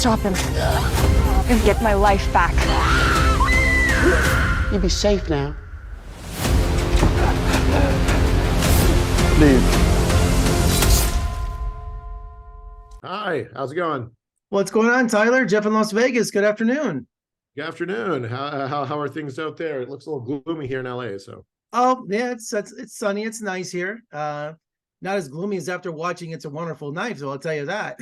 stop him and get my life back. You be safe now. Leave. Hi, how's it going? What's going on, Tyler? Jeff in Las Vegas. Good afternoon. Good afternoon. How are things out there? It looks a little gloomy here in LA. So. Oh yeah, it's sunny. It's nice here. Not as gloomy as after watching It's a Wonderful Life, so I'll tell you that.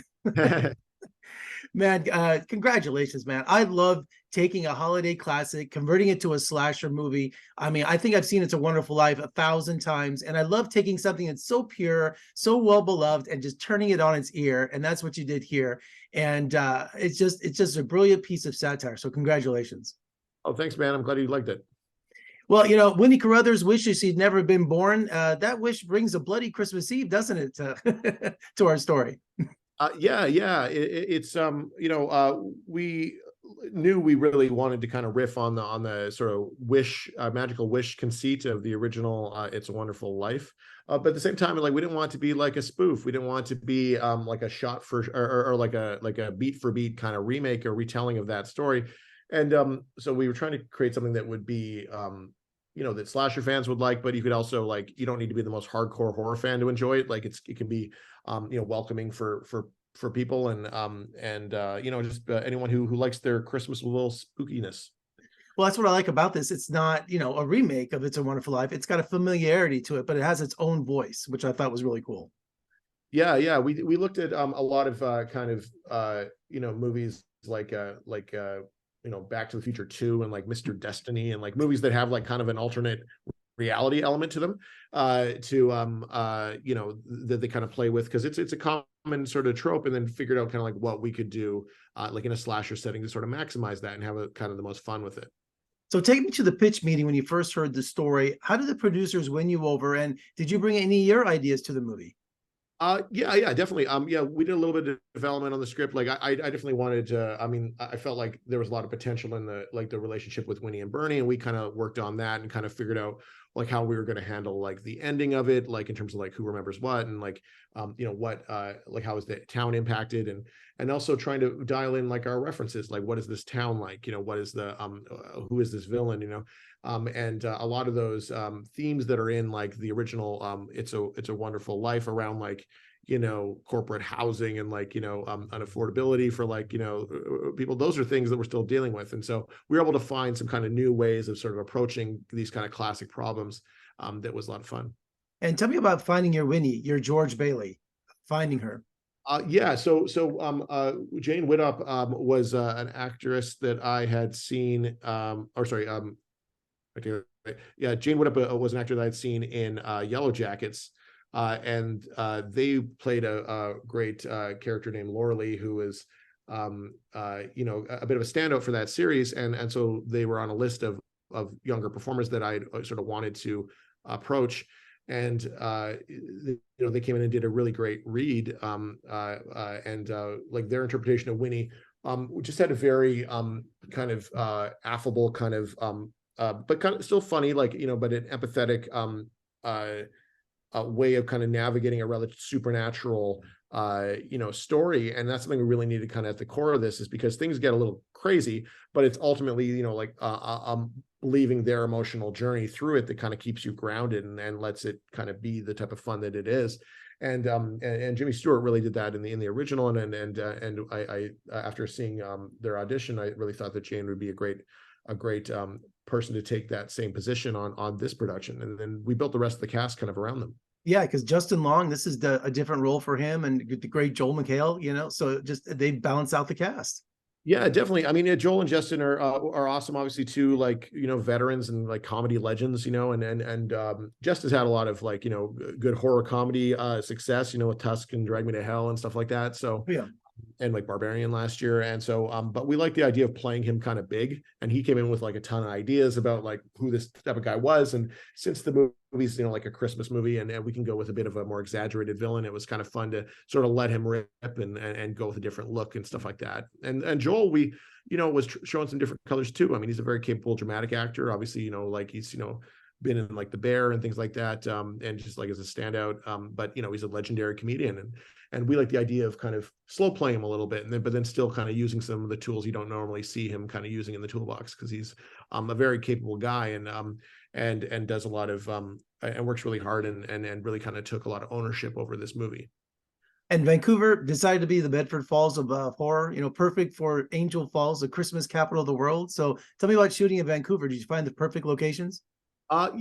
Man, congratulations, man. I love taking a holiday classic, converting it to a slasher movie. I mean, I think I've seen It's a Wonderful Life 1,000 times, and I love taking something that's so pure, so well beloved, and just turning it on its ear. And that's what you did here. And it's just a brilliant piece of satire. So congratulations. Oh, thanks, man. I'm glad you liked it. Well, you know, Winnie Carruthers wishes he'd never been born. That wish brings a bloody Christmas Eve, doesn't it, to our story? Yeah. It's we knew we really wanted to kind of riff on the sort of magical wish conceit of the original It's a Wonderful Life, but at the same time, like, we didn't want it to be like a spoof. We didn't want it to be like a shot for or like a beat for beat kind of remake or retelling of that story. And so we were trying to create something that would be that slasher fans would like, but you could also, like, you don't need to be the most hardcore horror fan to enjoy it. Like, it can be welcoming for people, and just anyone who likes their Christmas with a little spookiness. Well, that's what I like about this. It's not, a remake of It's a Wonderful Life. It's got a familiarity to it, but it has its own voice, which I thought was really cool. Yeah. We looked at a lot of movies like Back to the Future 2 and like Mr. Destiny, and like movies that have like kind of an alternate reality element to them, that they kind of play with, because it's a common sort of trope, and then figured out kind of like what we could do like in a slasher setting to sort of maximize that and have a kind of the most fun with it. So take me to the pitch meeting when you first heard the story. How did the producers win you over, and did you bring any of your ideas to the movie? Yeah, definitely. We did a little bit of development on the script. Like, I definitely wanted to, I felt like there was a lot of potential in the relationship with Winnie and Bernie, and we kind of worked on that and kind of figured out like how we were going to handle like the ending of it, like in terms of like who remembers what, and like what like how is the town impacted, and also trying to dial in like our references, like what is this town like, what is the who is this villain, and a lot of those themes that are in like the original It's a Wonderful Life, around like corporate housing and like unaffordability for like people, those are things that we're still dealing with. And so we were able to find some kind of new ways of sort of approaching these kind of classic problems. That was a lot of fun. And tell me about finding your Winnie, your George Bailey, finding her. So Jane Widdop was an actress that I had seen, Jane Widdop was an actor that I'd seen in Yellow Jackets, and they played a great character named Laura Lee, who was a bit of a standout for that series, and so they were on a list of younger performers that I sort of wanted to approach. And they came in and did a really great read, and like their interpretation of Winnie just had a very kind of affable kind of but kind of still funny, like but an empathetic way of kind of navigating a rather supernatural story. And that's something we really needed kind of at the core of this, is because things get a little crazy, but it's ultimately believing their emotional journey through it that kind of keeps you grounded and lets it kind of be the type of fun that it is. And Jimmy Stewart really did that in the original, and I after seeing their audition, I really thought that Jane would be a great person to take that same position on this production, and then we built the rest of the cast kind of around them. Yeah, because Justin Long, this is a different role for him, and the great Joel McHale, so just they balance out the cast. Yeah, definitely. I mean, Joel and Justin are awesome, obviously, too, like, veterans and like comedy legends, and Justin's had a lot of like, good horror comedy success, with Tusk and Drag Me to Hell and stuff like that. So yeah. And like Barbarian last year. And so, but we like the idea of playing him kind of big, and he came in with like a ton of ideas about like who this type of guy was. And since the movie's, like a Christmas movie, and we can go with a bit of a more exaggerated villain, it was kind of fun to sort of let him rip and go with a different look and stuff like that. And Joel, we, was showing some different colors too. I mean, he's a very capable dramatic actor. Obviously, like he's, been in like The Bear and things like that, and just like as a standout. But you know, he's a legendary comedian, and we like the idea of kind of slow playing him a little bit, and then but then still kind of using some of the tools you don't normally see him kind of using in the toolbox, because he's a very capable guy, and does a lot of and works really hard, and really kind of took a lot of ownership over this movie. And Vancouver decided to be the Bedford Falls of horror, you know, perfect for Angel Falls, the Christmas capital of the world. So tell me about shooting in Vancouver. Did you find the perfect locations?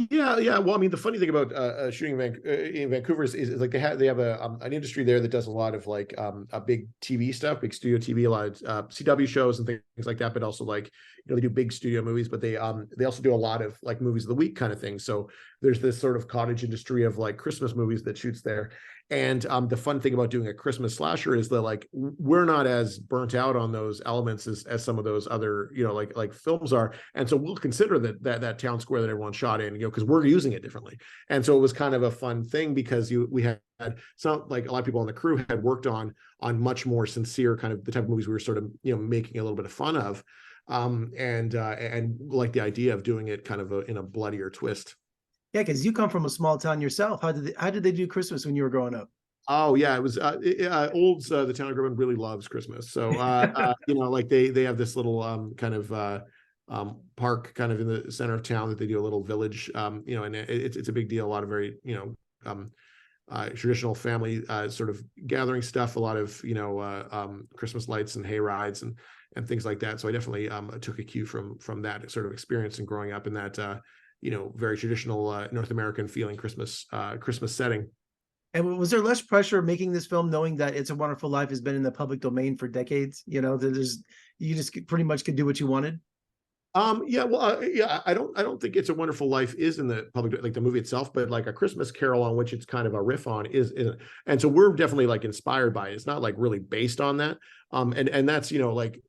Yeah. Well, I mean, the funny thing about shooting in Vancouver is like they have an industry there that does a lot of like a big TV stuff, big studio TV, a lot of CW shows and things like that. But also like, you know, they do big studio movies, but they also do a lot of like movies of the week kind of thing. So there's this sort of cottage industry of like Christmas movies that shoots there. And the fun thing about doing a Christmas slasher is that like we're not as burnt out on those elements as some of those other, you know, like films are. And so we'll consider that town square that everyone shot in, you know, because we're using it differently. And so it was kind of a fun thing, because we had some, like a lot of people on the crew had worked on much more sincere kind of the type of movies we were sort of, you know, making a little bit of fun of, and like the idea of doing it kind of in a bloodier twist. Yeah, because you come from a small town yourself. How did they do Christmas when you were growing up? Oh yeah, it was Olds, the town I grew up in, really loves Christmas. So you know, like they have this little kind of park kind of in the center of town that they do a little village, you know, and it's a big deal. A lot of very, you know, traditional family sort of gathering stuff. A lot of, you know, Christmas lights and hay rides and things like that. So I definitely took a cue from that sort of experience and growing up in that you know, very traditional North American feeling Christmas setting. And was there less pressure making this film, knowing that It's a Wonderful Life has been in the public domain for decades? You know, you just pretty much could do what you wanted. Yeah, well, yeah, I don't think It's a Wonderful Life is in the public, like the movie itself, but like A Christmas Carol, on which it's kind of a riff on, is, and so we're definitely like inspired by it. It's not like really based on that, and that's, you know, like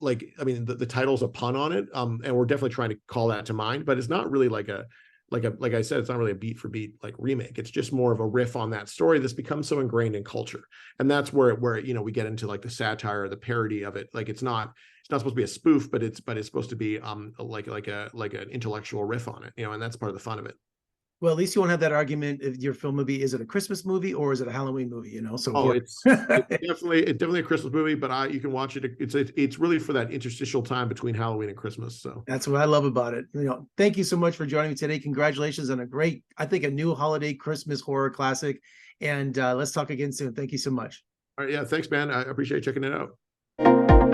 I mean, the title's a pun on it, and we're definitely trying to call that to mind, but it's not really like I said, it's not really a beat for beat like remake. It's just more of a riff on that story that's become so ingrained in culture, and that's where you know, we get into like the satire, the parody of it. Like it's not supposed to be a spoof, but it's supposed to be like an intellectual riff on it, you know, and that's part of the fun of it. Well, at least you won't have that argument if your film movie, is it a Christmas movie or is it a Halloween movie? You know, so it's definitely a Christmas movie, but you can watch it. It's really for that interstitial time between Halloween and Christmas. So that's what I love about it. You know, thank you so much for joining me today. Congratulations on I think a new holiday Christmas horror classic. And let's talk again soon. Thank you so much. all right, yeah, thanks, man. I appreciate checking it out.